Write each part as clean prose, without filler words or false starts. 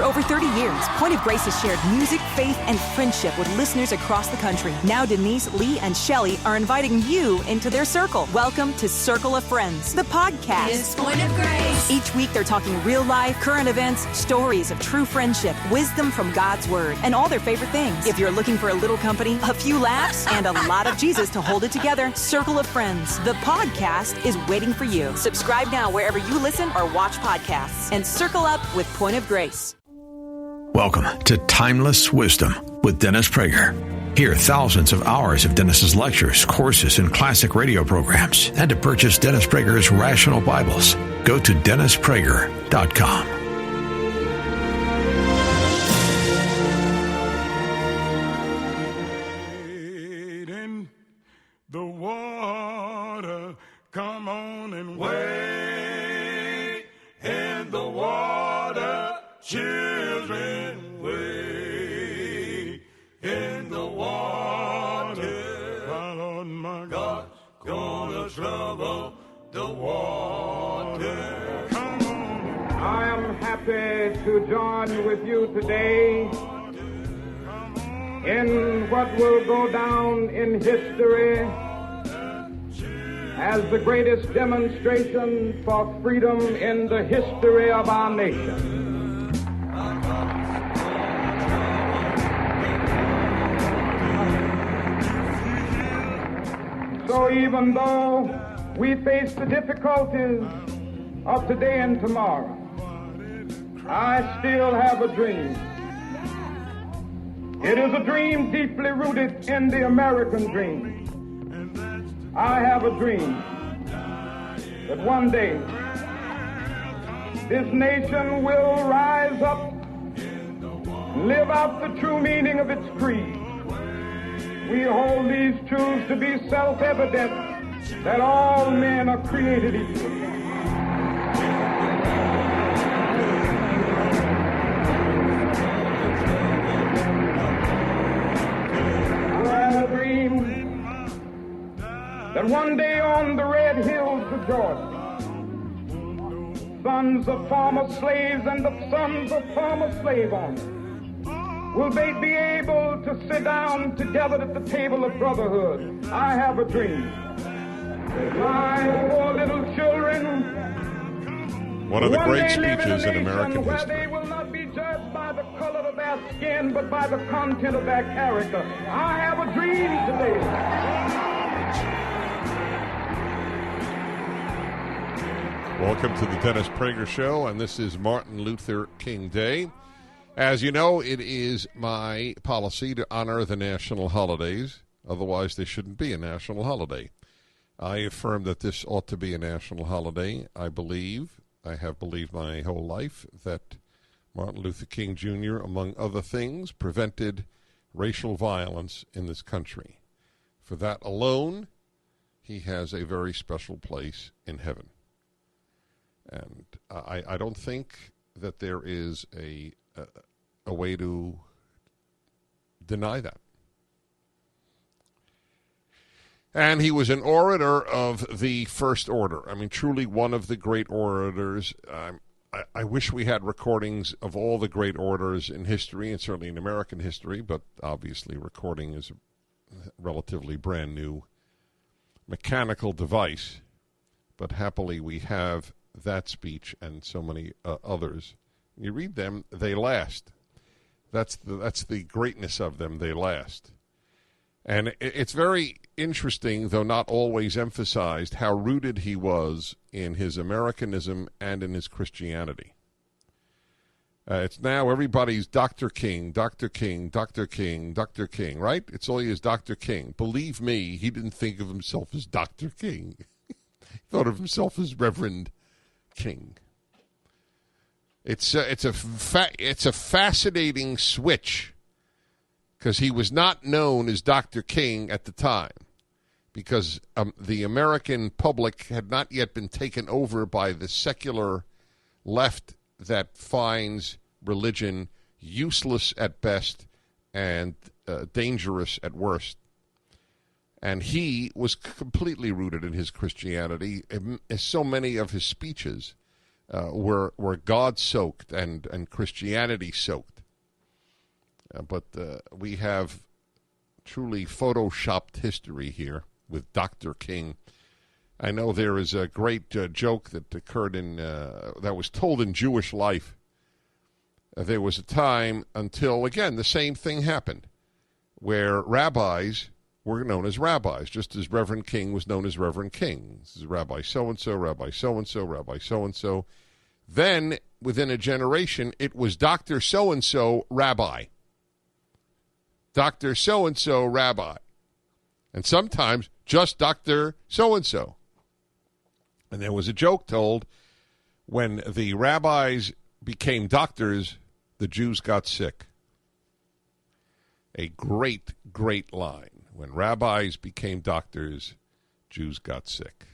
over 30 years, Point of Grace has shared music, faith, and friendship with listeners across the country. Now Denise, Lee, and Shelley are inviting you into their circle. Welcome to Circle of Friends, the podcast. It's Point of Grace. Each week they're talking real life, current events, stories of true friendship, wisdom from God's Word, and all their favorite things. If you're looking for a little company, a few laughs, and a lot of Jesus to hold it together, Circle of Friends, the podcast is waiting for you. Subscribe now wherever you listen or watch podcasts, and circle up with Point of Grace. Welcome to Timeless Wisdom with Dennis Prager. Hear thousands of hours of Dennis's lectures, courses, and classic radio programs. And to purchase Dennis Prager's Rational Bibles, go to DennisPrager.com. In the water, come on and wade in the water, children, wade in the water. My Lord, my God, gonna trouble the water. Come on. I am happy to join with you today in what will go down in history as the greatest demonstration for freedom in the history of our nation. So even though we face the difficulties of today and tomorrow, I still have a dream. It is a dream deeply rooted in the American dream. I have a dream that one day this nation will rise up, live out the true meaning of its creed. We hold these truths to be self-evident, that all men are created equal. I have a dream that one day on the red hills of Georgia, sons of former slaves and the sons of former slave owners will they be able to sit down together at the table of brotherhood. I have a dream. My poor little children, one of the great speeches in American where history. they will not be judged by the color of their skin, but by the content of their character. I have a dream today. Welcome to the Dennis Prager Show, and this is Martin Luther King Day. As you know, it is my policy to honor the national holidays. Otherwise, they shouldn't be a national holiday. I affirm that this ought to be a national holiday. I have believed my whole life, that Martin Luther King Jr., among other things, prevented racial violence in this country. For that alone, he has a very special place in heaven. And I don't think that there is a way to deny that. And he was an orator of the first order. I mean, truly one of the great orators. I wish we had recordings of all the great orators in history, and certainly in American history, but obviously recording is a relatively brand new mechanical device. But happily we have that speech and so many others. You read them, they last. That's the greatness of them, they last. And it's very interesting, though not always emphasized, how rooted he was in his Americanism and in his Christianity. It's now everybody's Dr. King, Dr. King, Dr. King, Dr. King, right? It's all he is, Dr. King. Believe me, he didn't think of himself as Dr. King. He thought of himself as Reverend King. It's a fascinating switch, because he was not known as Dr. King at the time, because the American public had not yet been taken over by the secular left that finds religion useless at best and dangerous at worst. And he was completely rooted in his Christianity. So many of his speeches were God-soaked and Christianity-soaked. But we have truly photoshopped history here with Dr. King. I know there is a great joke that occurred that was told in Jewish life. There was a time until, again, the same thing happened, where rabbis were known as rabbis, just as Reverend King was known as Reverend King. This is Rabbi so-and-so, Rabbi so-and-so, Rabbi so-and-so. Then, within a generation, it was Dr. so-and-so, Rabbi. Dr. so-and-so, Rabbi. And sometimes just Dr. so-and-so. And there was a joke told, when the rabbis became doctors, the Jews got sick. A great, great line. When rabbis became doctors, Jews got sick.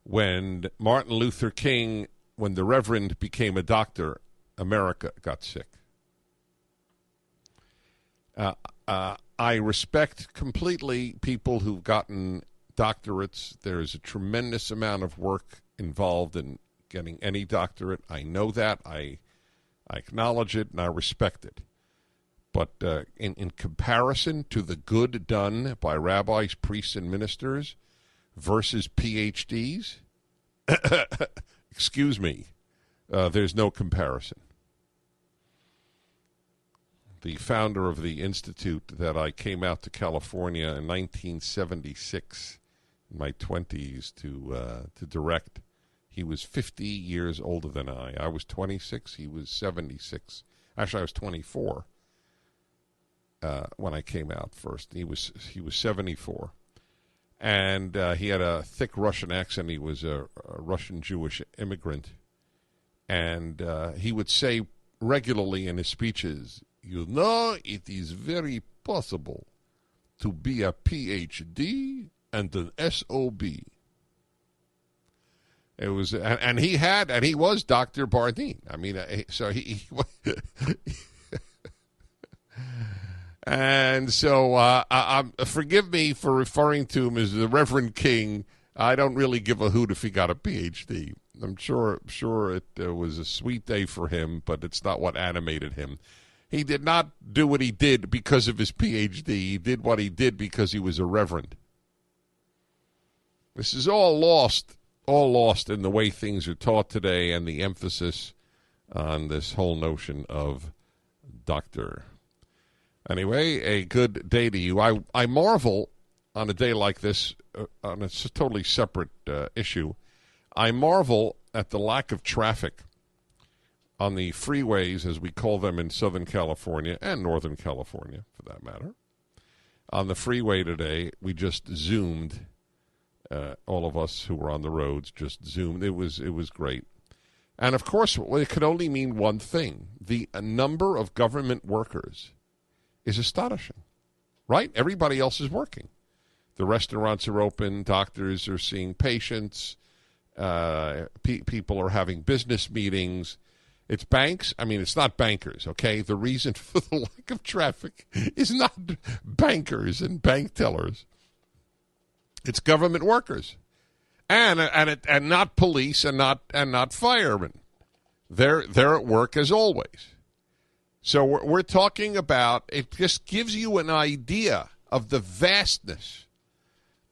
When Martin Luther King, when the Reverend became a doctor, America got sick. I respect completely people who've gotten doctorates. There's a tremendous amount of work involved in getting any doctorate. I know that. I acknowledge it, and I respect it. But in comparison to the good done by rabbis, priests, and ministers versus PhDs, excuse me, there's no comparison. The founder of the institute that I came out to California in 1976, in my 20s, to direct, he was 50 years older than I. I was 26. He was 76. Actually, I was 24 when I came out first. He was 74. And he had a thick Russian accent. He was a Russian Jewish immigrant. And he would say regularly in his speeches, "You know, it is very possible to be a PhD and an SOB." It was, and he was Dr. Bardeen. I mean, so he and so forgive me for referring to him as the Reverend King. I don't really give a hoot if he got a PhD. I'm sure it was a sweet day for him, but it's not what animated him. He did not do what he did because of his PhD. He did what he did because he was a reverend. This is all lost in the way things are taught today and the emphasis on this whole notion of doctor. Anyway, a good day to you. I marvel on a day like this, on a totally separate issue. I marvel at the lack of traffic on the freeways, as we call them in Southern California and Northern California, for that matter. On the freeway today, we just zoomed. All of us who were on the roads just zoomed. It was great. And, of course, it could only mean one thing. The number of government workers is astonishing, right? Everybody else is working. The restaurants are open. Doctors are seeing patients. People are having business meetings. It's banks. I mean, it's not bankers, okay? The reason for the lack of traffic is not bankers and bank tellers. It's government workers, and not police and not firemen. They're at work as always. So we're talking about, it just gives you an idea of the vastness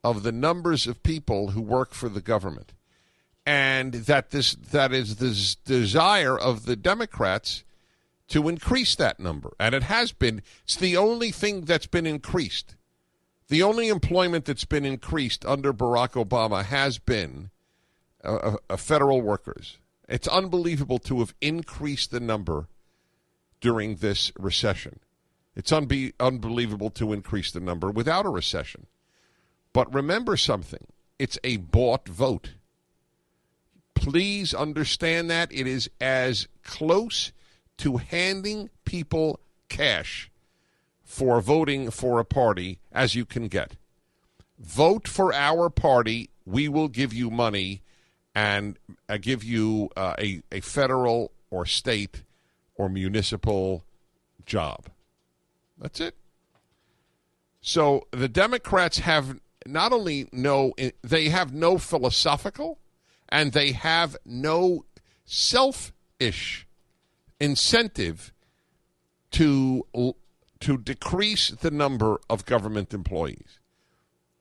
of the numbers of people who work for the government, and that is the desire of the Democrats to increase that number, and it has been. It's the only thing that's been increased. The only employment that's been increased under Barack Obama has been federal workers. It's unbelievable to have increased the number during this recession. It's unbelievable to increase the number without a recession. But remember something. It's a bought vote. Please understand that. It is as close to handing people cash for voting for a party as you can get. Vote for our party. We will give you money and give you a federal or state or municipal job. That's it. So the Democrats have not only they have no philosophical, and they have no selfish incentive to decrease the number of government employees.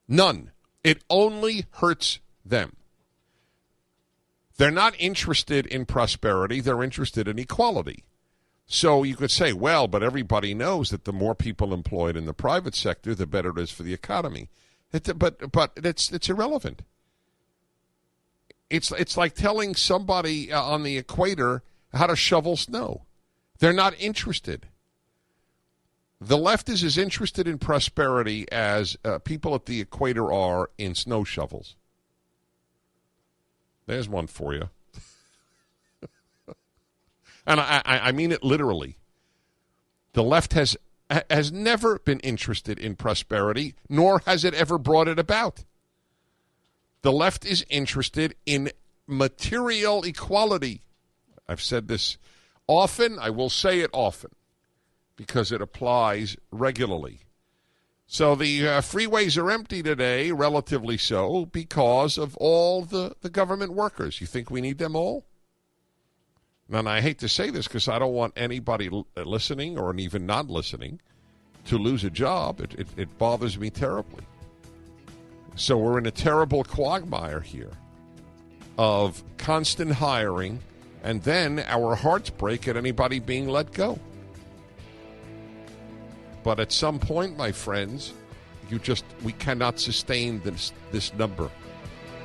None. It only hurts them. They're not interested in prosperity. They're interested in equality. So you could say, well, but everybody knows that the more people employed in the private sector, the better it is for the economy. But it's irrelevant. It's like telling somebody on the equator how to shovel snow. They're not interested. The left is as interested in prosperity as people at the equator are in snow shovels. There's one for you. And I mean it literally. The left has never been interested in prosperity, nor has it ever brought it about. The left is interested in material equality. I've said this often. I will say it often because it applies regularly. So the freeways are empty today, relatively so, because of all the government workers. You think we need them all? And I hate to say this because I don't want anybody listening or even not listening to lose a job. It bothers me terribly. So we're in a terrible quagmire here of constant hiring, and then our hearts break at anybody being let go. But at some point, my friends, we cannot sustain this number.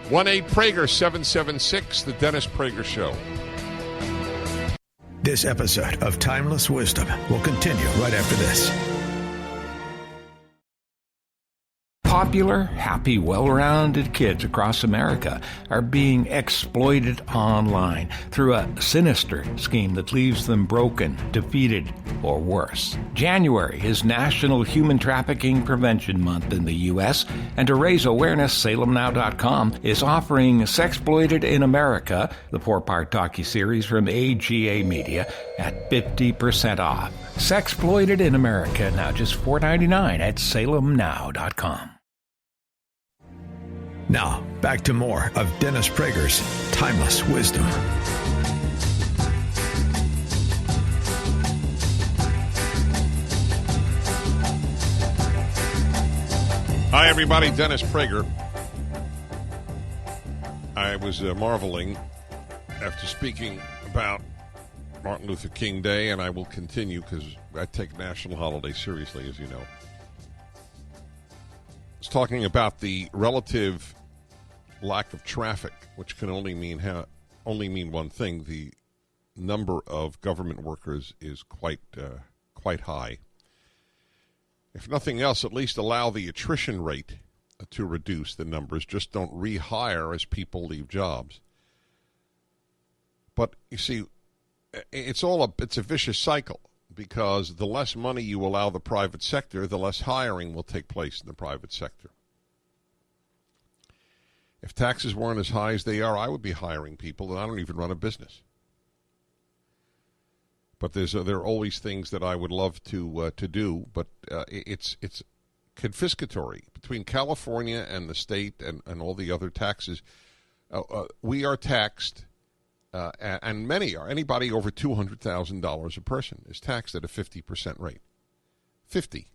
1-8-PRAGER-776, The Dennis Prager Show. This episode of Timeless Wisdom will continue right after this. Popular, happy, well-rounded kids across America are being exploited online through a sinister scheme that leaves them broken, defeated, or worse. January is National Human Trafficking Prevention Month in the U.S., and to raise awareness, SalemNow.com is offering Sexploited in America, the four-part docuseries from AGA Media, at 50% off. Sexploited in America, now just $4.99 at SalemNow.com. Now, back to more of Dennis Prager's Timeless Wisdom. Hi, everybody. Dennis Prager. I was marveling after speaking about Martin Luther King Day, and I will continue because I take national holidays seriously, as you know. I was talking about the relative lack of traffic, which can only mean one thing: the number of government workers is quite high. If nothing else, at least allow the attrition rate to reduce the numbers. Just don't rehire as people leave jobs. But you see, it's a vicious cycle, because the less money you allow the private sector, the less hiring will take place in the private sector. If taxes weren't as high as they are, I would be hiring people, and I don't even run a business. But there are always things that I would love to do, but it's confiscatory between California and the state and all the other taxes. We are taxed, and many are. Anybody over $200,000 a person is taxed at a 50% rate. 50.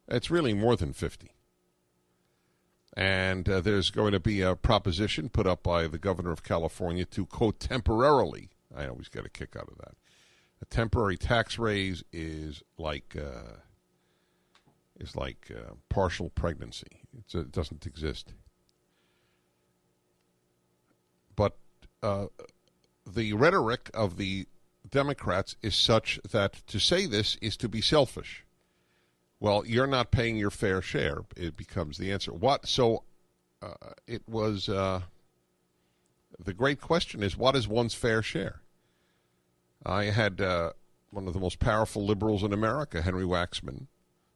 It's really more than 50. And there's going to be a proposition put up by the governor of California to, quote, temporarily. I always get a kick out of that. A temporary tax raise is like partial pregnancy. It doesn't exist. But the rhetoric of the Democrats is such that to say this is to be selfish. Well, you're not paying your fair share. It becomes the answer. What? So it was the great question is, what is one's fair share? I had one of the most powerful liberals in America, Henry Waxman,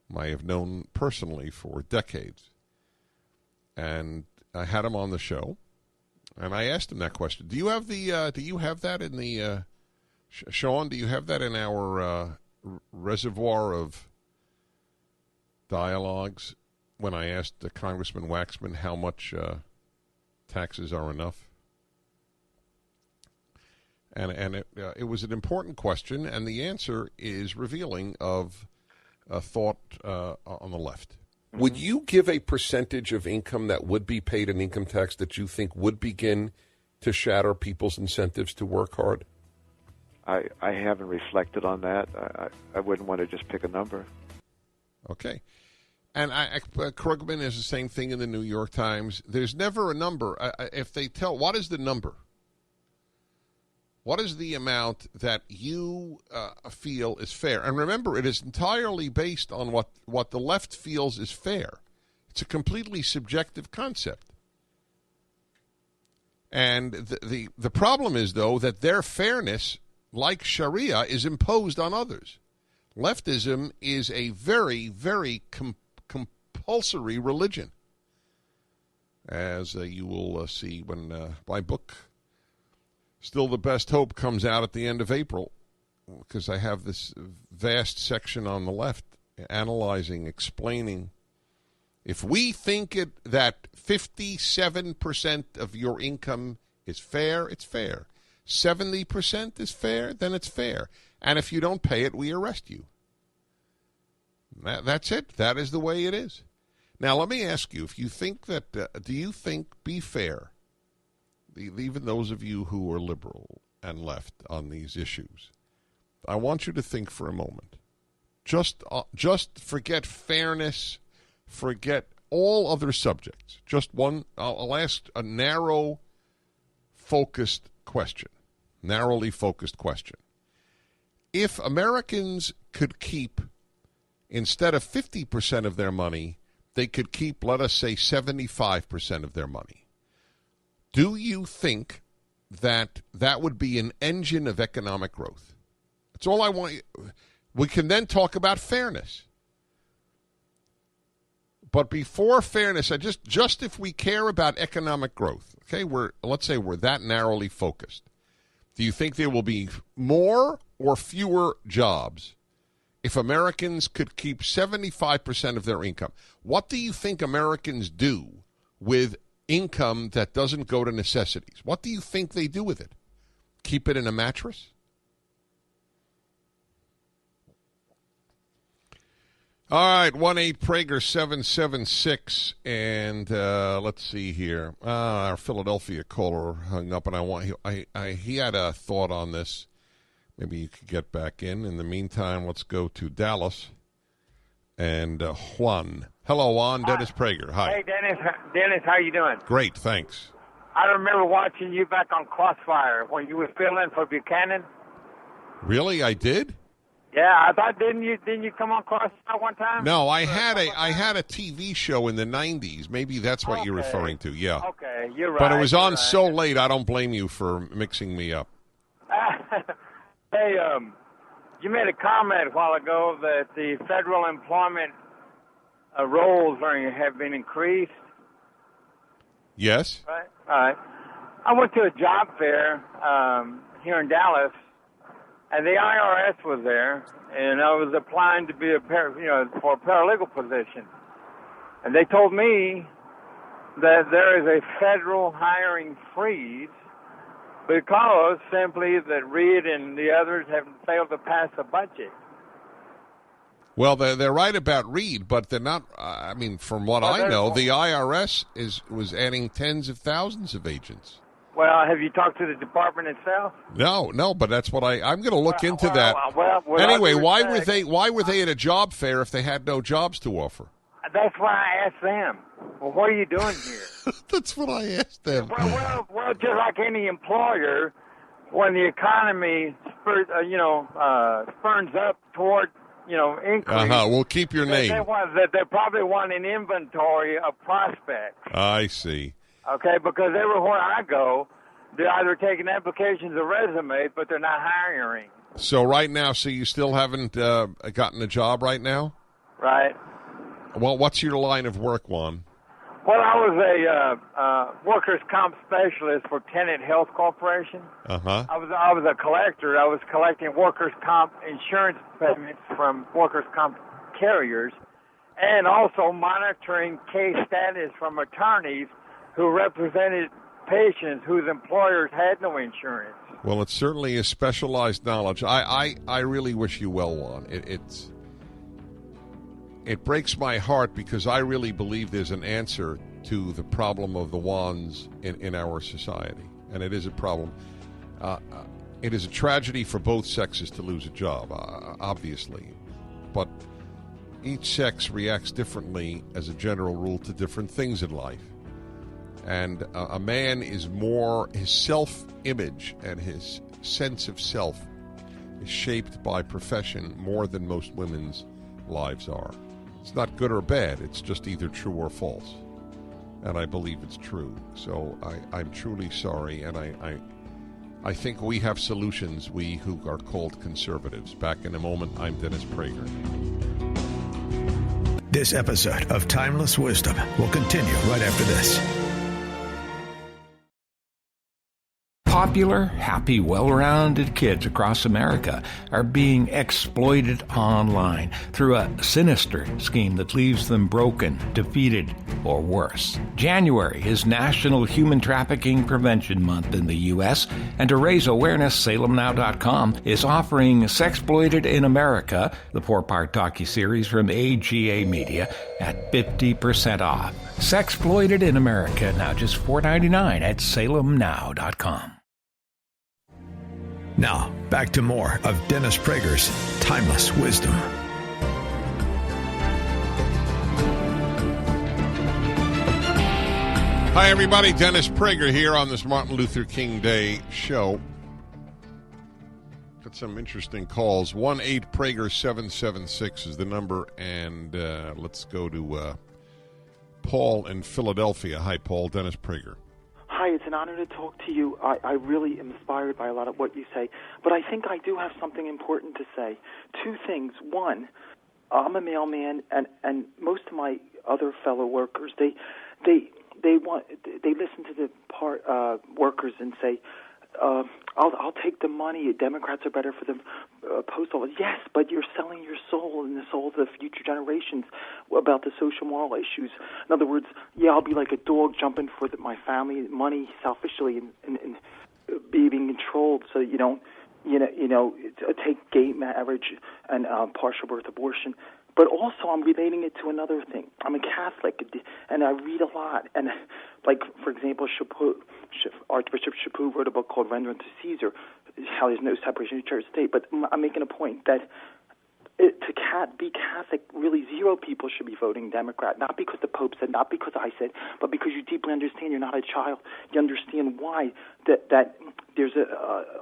whom I have known personally for decades. And I had him on the show, and I asked him that question. Do you have that in the Sean? Do you have that in our reservoir of dialogues when I asked Congressman Waxman how much taxes are enough? And it was an important question, and the answer is revealing of a thought on the left. Mm-hmm. Would you give a percentage of income that would be paid in income tax that you think would begin to shatter people's incentives to work hard? I haven't reflected on that. I wouldn't want to just pick a number. Okay. And Krugman is the same thing in the New York Times. There's never a number. If they tell, what is the number? What is the amount that you feel is fair? And remember, it is entirely based on what the left feels is fair. It's a completely subjective concept. And the problem is, though, that their fairness, like Sharia, is imposed on others. Leftism is a very, very compulsory religion, as you will see when my book, Still the Best Hope, comes out at the end of April, because I have this vast section on the left analyzing, explaining, if we think that 57% of your income is fair, it's fair. 70% is fair, then it's fair. And if you don't pay it, we arrest you. That's it. That is the way it is. Now, let me ask you, if you think that, do you think, be fair, even those of you who are liberal and left on these issues, I want you to think for a moment. Just forget fairness, forget all other subjects. Just one, I'll ask a narrowly focused question. If Americans could keep, instead of 50% of their money, they could keep, let us say, 75% of their money, do you think that would be an engine of economic growth? That's all I want. We can then talk about fairness. But before fairness, just if we care about economic growth, okay, let's say we're that narrowly focused. Do you think there will be more or fewer jobs if Americans could keep 75% of their income? What do you think Americans do with income that doesn't go to necessities? What do you think they do with it? Keep it in a mattress? All right, 1-8-Prager-776, and let's see here. Our Philadelphia caller hung up, and he had a thought on this. Maybe you could get back in. In the meantime, let's go to Dallas and Juan. Hello, Juan. Dennis Prager. Hi. Hey, Dennis. Dennis, how you doing? Great, thanks. I remember watching you back on Crossfire when you were filling for Buchanan. Really, I did? Yeah, I thought didn't you come on Crossfire one time? No, I had a TV show in the 90s. Maybe that's what you're referring to. Yeah. Okay, you're right. But it was on so late. I don't blame you for mixing me up. Hey, you made a comment a while ago that the federal employment roles have been increased. Yes. Right. All right. I went to a job fair here in Dallas, and the IRS was there, and I was applying to be for a paralegal position, and they told me that there is a federal hiring freeze because simply that Reed and the others have failed to pass a budget. Well, they're right about Reed, but they're not. I mean, from what I know, the IRS was adding tens of thousands of agents. Well, have you talked to the department itself? No, but that's what I'm going to look into that. Anyway, why were they at a job fair if they had no jobs to offer? That's why I asked them. Well, what are you doing here? That's what I asked them. Well, just like any employer, when the economy spurns up toward increase. We'll keep your name. They probably want an inventory of prospects. I see. Okay, because everywhere I go, they're either taking applications or resumes, but they're not hiring. So right now, you still haven't gotten a job right now? Right. Well, what's your line of work, Juan? Well, I was a workers' comp specialist for Tenet Health Corporation. Uh-huh. I was a collector. I was collecting workers' comp insurance payments from workers' comp carriers, and also monitoring case status from attorneys who represented patients whose employers had no insurance. Well, it's certainly a specialized knowledge. I really wish you well, Juan. It breaks my heart because I really believe there's an answer to the problem of the Juans in our society, and it is a problem. It is a tragedy for both sexes to lose a job, obviously, but each sex reacts differently, as a general rule, to different things in life. And a man is more, his self-image and his sense of self is shaped by profession more than most women's lives are. It's not good or bad, it's just either true or false. And I believe it's true. So I'm truly sorry, and I think we have solutions, we who are called conservatives. Back in a moment, I'm Dennis Prager. This episode of Timeless Wisdom will continue right after this. Popular, happy, well-rounded kids across America are being exploited online through a sinister scheme that leaves them broken, defeated, or worse. January is National Human Trafficking Prevention Month in the U.S., and to raise awareness, SalemNow.com is offering Sexploited in America, the four-part docuseries from AGA Media, at 50% off. Sexploited in America, now just $4.99 at SalemNow.com. Now, back to more of Dennis Prager's Timeless Wisdom. Hi, everybody. Dennis Prager here on this Martin Luther King Day show. Got some interesting calls. 1-8-PRAGER-776 is the number, and let's go to Paul in Philadelphia. Hi, Paul. Dennis Prager. Hi, it's an honor to talk to you. I really am inspired by a lot of what you say, but I think I do have something important to say. Two things. One, I'm a mailman, and most of my other fellow workers, they listen to the workers and say, I'll take the money. Democrats are better for the post office. Yes, but you're selling your soul and the soul of the future generations about the social moral issues. In other words, yeah, I'll be like a dog jumping for my family money selfishly and being controlled so you don't, take gay marriage and partial birth abortion. But also, I'm relating it to another thing. I'm a Catholic, and I read a lot. And, like, for example, Archbishop Chaput wrote a book called Render Unto Caesar, how there's no separation of church and state. But I'm making a point that to be Catholic, really zero people should be voting Democrat, not because the Pope said, not because I said, but because you deeply understand you're not a child. You understand why that there's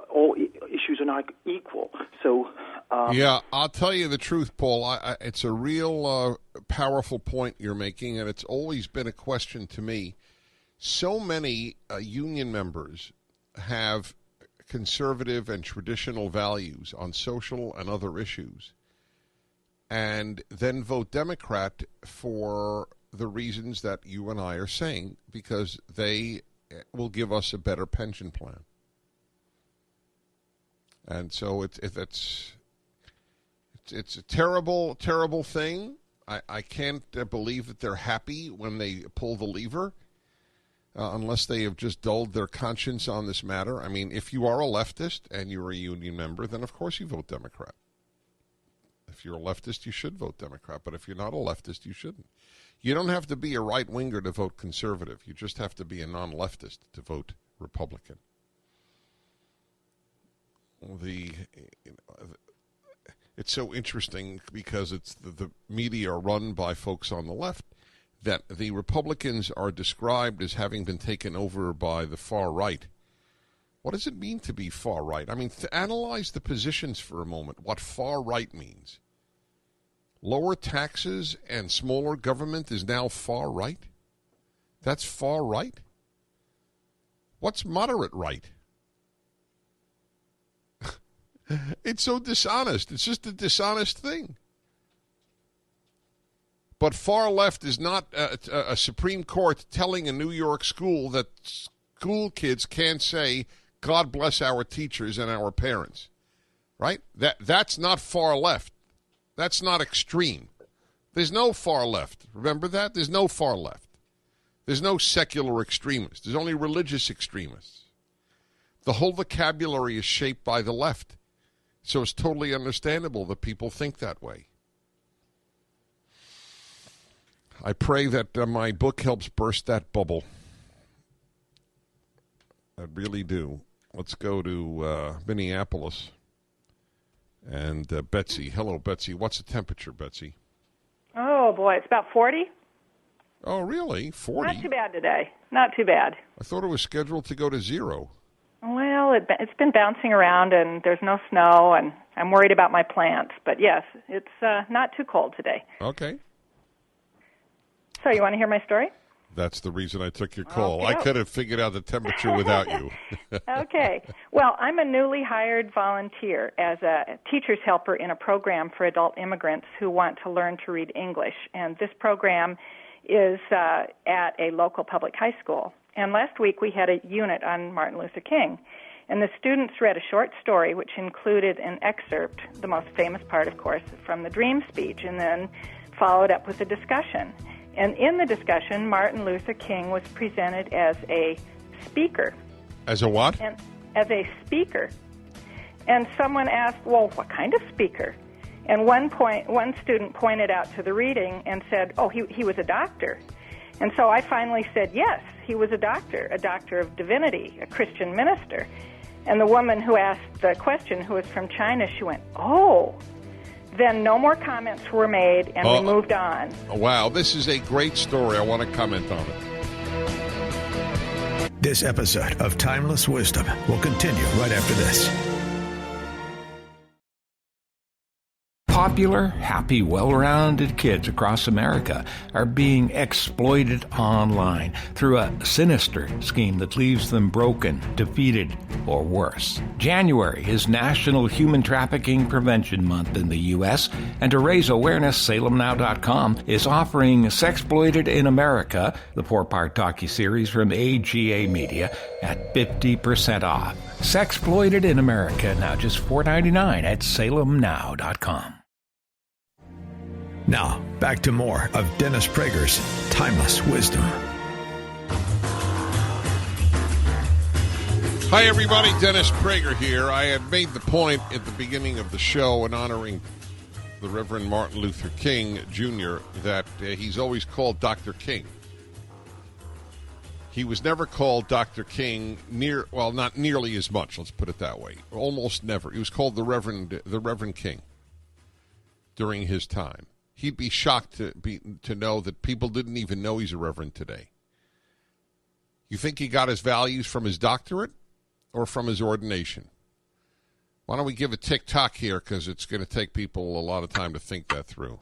all issues are not equal. So yeah, I'll tell you the truth, Paul. It's a real powerful point you're making, and it's always been a question to me. So many union members have conservative and traditional values on social and other issues, and then vote Democrat for the reasons that you and I are saying, because they will give us a better pension plan. And so it's a terrible, terrible thing. I can't believe that they're happy when they pull the lever, unless they have just dulled their conscience on this matter. I mean, if you are a leftist and you're a union member, then of course you vote Democrat. If you're a leftist, you should vote Democrat. But if you're not a leftist, you shouldn't. You don't have to be a right-winger to vote conservative. You just have to be a non-leftist to vote Republican. It's so interesting because it's the media are run by folks on the left, that the Republicans are described as having been taken over by the far right. What does it mean to be far right? I mean, analyze the positions for a moment, what far right means. Lower taxes and smaller government is now far right? That's far right? What's moderate right? It's so dishonest. It's just a dishonest thing. But far left is not a Supreme Court telling a New York school that school kids can't say, God bless our teachers and our parents. Right? That's not far left. That's not extreme. There's no far left. Remember that? There's no far left. There's no secular extremists. There's only religious extremists. The whole vocabulary is shaped by the left. So it's totally understandable that people think that way. I pray that my book helps burst that bubble. I really do. Let's go to Minneapolis. And Betsy. Hello, Betsy. What's the temperature, Betsy? Oh, boy. It's about 40. Oh, really? 40? Not too bad today. Not too bad. I thought it was scheduled to go to 0. Well, it's been bouncing around, and there's no snow, and I'm worried about my plants. But, yes, it's not too cold today. Okay. So you want to hear my story? That's the reason I took your call. Okay. I could have figured out the temperature without you. Okay. Well, I'm a newly hired volunteer as a teacher's helper in a program for adult immigrants who want to learn to read English. And this program is at a local public high school. And last week we had a unit on Martin Luther King. And the students read a short story which included an excerpt, the most famous part, of course, from the Dream speech, and then followed up with a discussion. And in the discussion, Martin Luther King was presented as a speaker. As a what? And as a speaker. And someone asked, well, what kind of speaker? And one student pointed out to the reading and said, oh, he was a doctor. And so I finally said, yes, he was a doctor of divinity, a Christian minister. And the woman who asked the question, who was from China, she went, oh. Then no more comments were made, and we moved on. Wow, this is a great story. I want to comment on it. This episode of Timeless Wisdom will continue right after this. Popular, happy, well-rounded kids across America are being exploited online through a sinister scheme that leaves them broken, defeated, or worse. January is National Human Trafficking Prevention Month in the U.S., and to raise awareness, SalemNow.com is offering Sexploited in America, the four-part docuseries from AGA Media, at 50% off. Sexploited in America, now just $4.99 at SalemNow.com. Now, back to more of Dennis Prager's Timeless Wisdom. Hi, everybody. Dennis Prager here. I had made the point at the beginning of the show in honoring the Reverend Martin Luther King, Jr., that he's always called Dr. King. He was never called Dr. King not nearly as much, let's put it that way. Almost never. He was called the Reverend King during his time. He'd be shocked to know that people didn't even know he's a reverend today. You think he got his values from his doctorate or from his ordination? Why don't we give a tick-tock here, because it's going to take people a lot of time to think that through.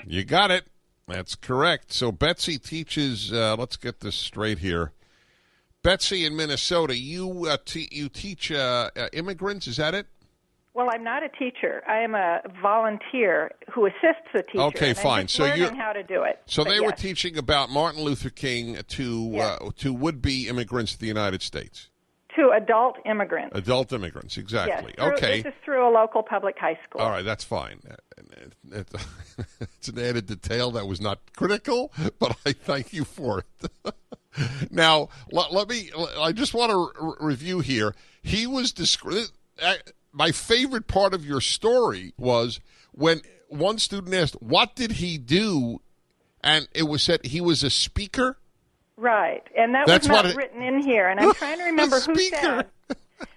You got it. That's correct. So Betsy teaches, let's get this straight here. Betsy in Minnesota, you teach immigrants, is that it? Well, I'm not a teacher. I am a volunteer who assists the teacher. Okay, fine. I'm just learning how to do it. So they were teaching about Martin Luther King to would-be immigrants to the United States. To adult immigrants. Adult immigrants, exactly. Yes, okay. This is through a local public high school. All right, that's fine. It's an added detail that was not critical, but I thank you for it. Now, I just want to review here. He was my favorite part of your story was when one student asked, what did he do? And it was said he was a speaker. Right. And that's was not written in here. And I'm trying to remember who said.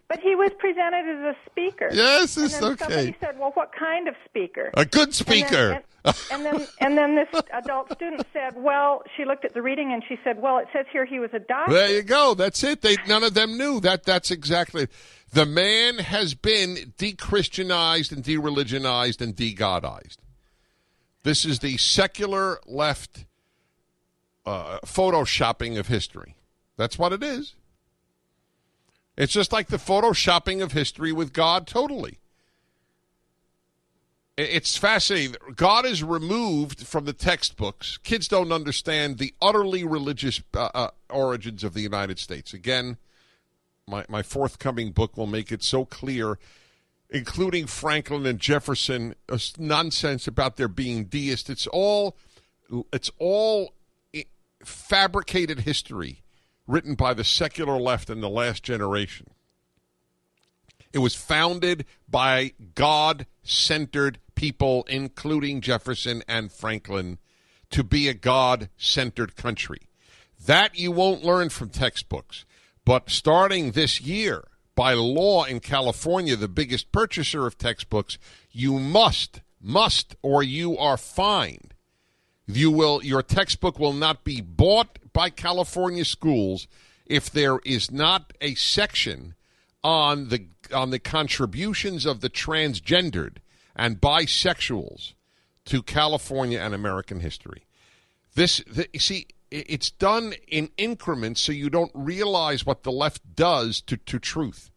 But he was presented as a speaker. Yes, it's and then okay. Somebody said, well, what kind of speaker? A good speaker. And then this adult student said, well, she looked at the reading and she said, well, it says here he was a doctor. There you go. That's it. None of them knew. That's exactly it. The man has been de-Christianized and de-religionized and de-Godized. This is the secular left photoshopping of history. That's what it is. It's just like the photoshopping of history with God totally. It's fascinating. God is removed from the textbooks. Kids don't understand the utterly religious origins of the United States. Again, my forthcoming book will make it so clear, including Franklin and Jefferson, nonsense about their being deist. It's all fabricated history written by the secular left in the last generation. It was founded by God-centered people, including Jefferson and Franklin, to be a God-centered country. That you won't learn from textbooks. But starting this year, by law in California, the biggest purchaser of textbooks, you must, or you are fined. Your textbook will not be bought by California schools if there is not a section on the contributions of the transgendered and bisexuals to California and American history. See, it's done in increments so you don't realize what the left does to truth.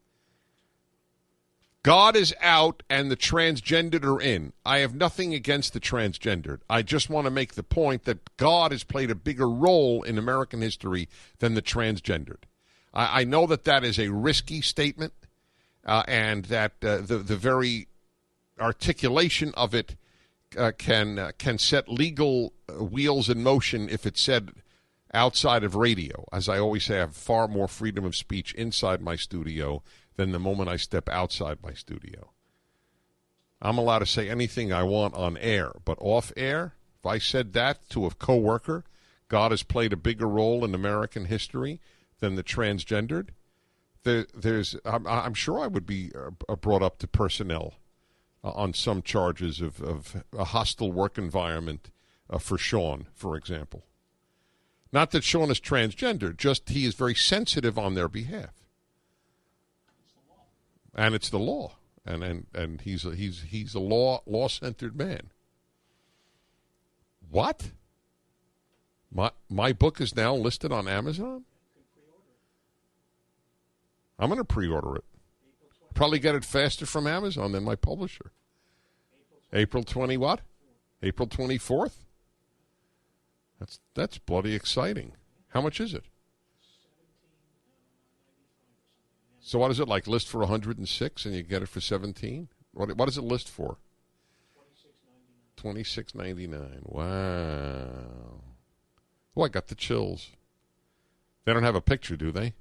God is out and the transgendered are in. I have nothing against the transgendered. I just want to make the point that God has played a bigger role in American history than the transgendered. I know that is a risky statement, and that the very articulation of it can set legal wheels in motion if it's said outside of radio. As I always say, I have far more freedom of speech inside my studio than the moment I step outside my studio. I'm allowed to say anything I want on air, but off air, if I said that to a coworker, God has played a bigger role in American history than the transgendered, I'm sure I would be brought up to personnel on some charges of a hostile work environment for Sean, for example. Not that Sean is transgender, just he is very sensitive on their behalf. And it's the law, and he's a law-centered man. What? My book is now listed on Amazon? I'm going to pre-order it. Probably get it faster from Amazon than my publisher. April 20 what? April 24th? That's bloody exciting. How much is it? So what is it, like list for 106 and you get it for 17? What does it list for? $26.99. Wow. Oh, I got the chills. They don't have a picture, do they?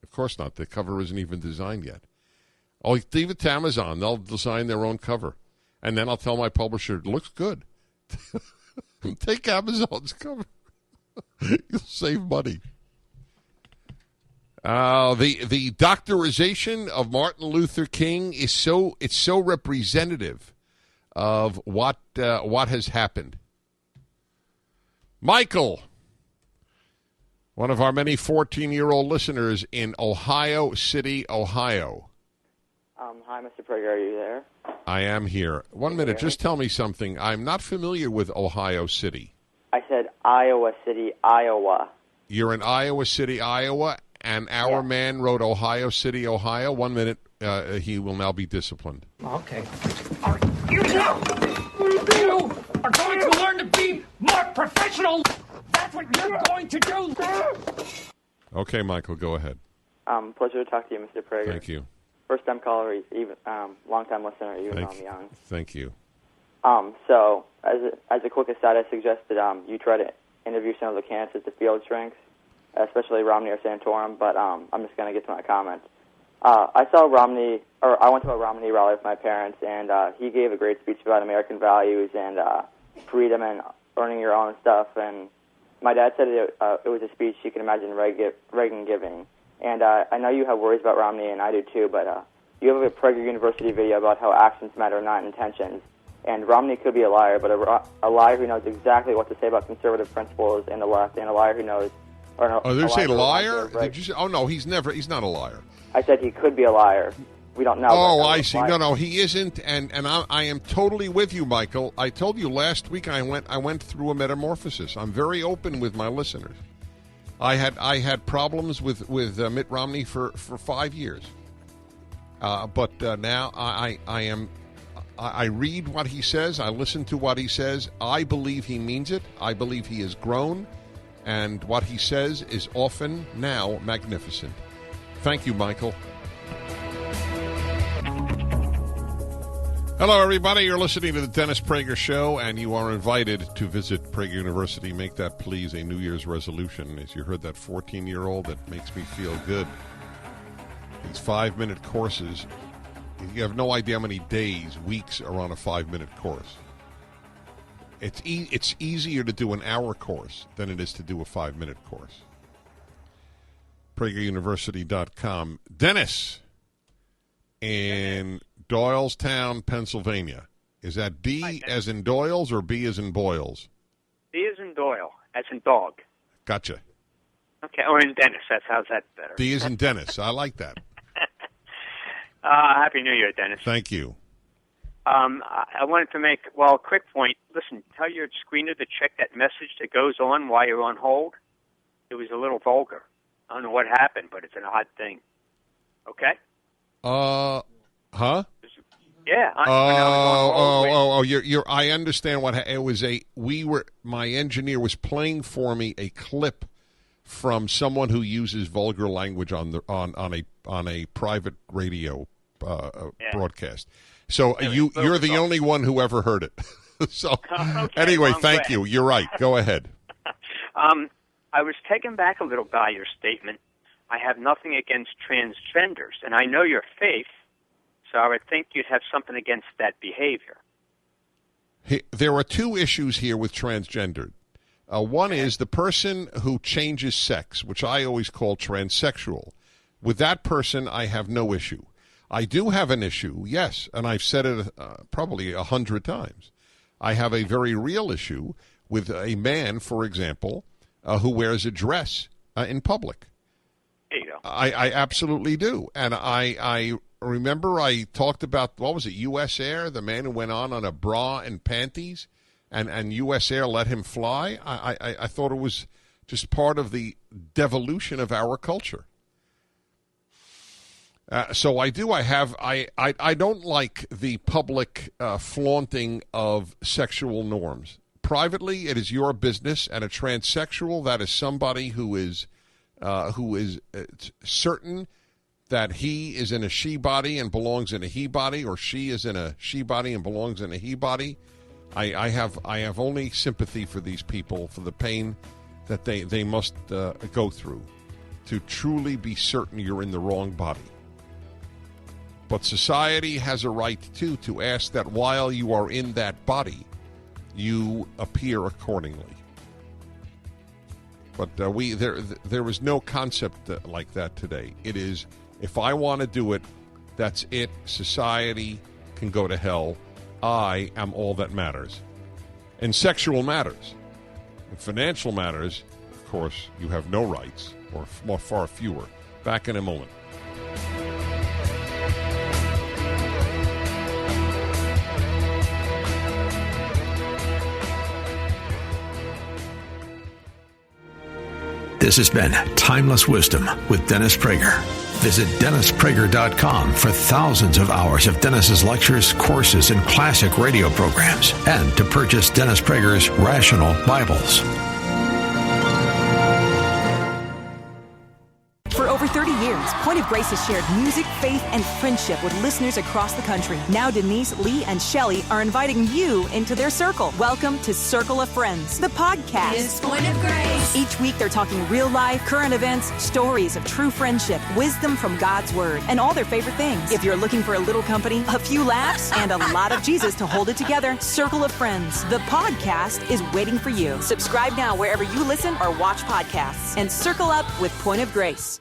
Of course not. The cover isn't even designed yet. I'll leave it to Amazon. They'll design their own cover. And then I'll tell my publisher, it looks good. Take Amazon's cover. You'll save money. The doctorization of Martin Luther King is so representative of what has happened. Michael, one of our many 14-year-old listeners in Ohio City, Ohio. Hi, Mr. Prager, are you there? I am here. 1 minute, just tell me something. I'm not familiar with Ohio City. I said Iowa City, Iowa. You're in Iowa City, Iowa, and our man wrote Ohio City, Ohio. 1 minute, he will now be disciplined. Okay. All right. You are going to learn to be more professional. That's what you're going to do. Okay, Michael, go ahead. Pleasure to talk to you, Mr. Prager. Thank you. First-time caller, even long-time listener, even though I'm young. Thank you. So, as a quick aside, I suggested you try to interview some of the candidates at the field strengths, especially Romney or Santorum, but I'm just going to get to my comment. I went to a Romney rally with my parents, and he gave a great speech about American values and freedom and earning your own stuff, and my dad said it was a speech you can imagine Reagan giving. And I know you have worries about Romney, and I do too, but you have a Prager University video about how actions matter, not intentions. And Romney could be a liar, but a liar who knows exactly what to say about conservative principles and the left, and a liar who knows... did you say liar? Did you say, oh, no, he's not a liar. I said he could be a liar. We don't know. Oh, I see. No, he isn't, and I am totally with you, Michael. I told you last week I went through a metamorphosis. I'm very open with my listeners. I had problems with Mitt Romney for 5 years, but now I read what he says. I listen to what he says. I believe he means it. I believe he has grown, and what he says is often now magnificent. Thank you, Michael. Hello, everybody. You're listening to the Dennis Prager Show, and you are invited to visit Prager University. Make that, please, a New Year's resolution. As you heard that 14-year-old, that makes me feel good. These 5-minute courses, you have no idea how many days, weeks are on a 5-minute course. It's easier to do an hour course than it is to do a 5-minute course. PragerUniversity.com. Dennis in Doylestown, Pennsylvania. Is that D as in Doyle's or B as in Boyles? D as in Doyle, as in dog. Gotcha. Okay, or in Dennis. How's that better? D as in Dennis. I like that. Happy New Year, Dennis. Thank you. I wanted to make, a quick point. Listen, tell your screener to check that message that goes on while you're on hold. It was a little vulgar. I don't know what happened, but it's an odd thing. Okay? Huh? Yeah. I understand what it was. My engineer was playing for me a clip from someone who uses vulgar language on a private radio broadcast. So you're the only one who ever heard it. So anyway, thank you. You're right. Go ahead. I was taken back a little by your statement. I have nothing against transgenders, and I know your faith, so I would think you'd have something against that behavior. There are two issues here with transgender. One is the person who changes sex, which I always call transsexual. With that person, I have no issue. I do have an issue, yes, and I've said it probably 100 times. I have a very real issue with a man, for example, who wears a dress in public. There you go. I absolutely do. And I remember I talked about, what was it, U.S. Air, the man who went on a bra and panties, and U.S. Air let him fly. I thought it was just part of the devolution of our culture. So I do. I don't like the public flaunting of sexual norms. Privately, it is your business, and a transsexual, that is somebody who is certain that he is in a she body and belongs in a he body, or she is in a she body and belongs in a he body. I have only sympathy for these people, for the pain that they must go through to truly be certain you're in the wrong body. But society has a right, too, to ask that while you are in that body, you appear accordingly. But there is no concept like that today. It is, if I want to do it, that's it. Society can go to hell. I am all that matters. And sexual matters. In financial matters, of course, you have no rights, or far fewer. Back in a moment. This has been Timeless Wisdom with Dennis Prager. Visit DennisPrager.com for thousands of hours of Dennis's lectures, courses, and classic radio programs, and to purchase Dennis Prager's Rational Bibles. For over 30 years, Point of Grace has shared music, faith, and friendship with listeners across the country. Now Denise, Lee, and Shelley are inviting you into their circle. Welcome to Circle of Friends, the podcast. It's Point of Grace. Each week they're talking real life, current events, stories of true friendship, wisdom from God's Word, and all their favorite things. If you're looking for a little company, a few laughs, and a lot of Jesus to hold it together, Circle of Friends, the podcast, is waiting for you. Subscribe now wherever you listen or watch podcasts, and circle up with Point of Grace.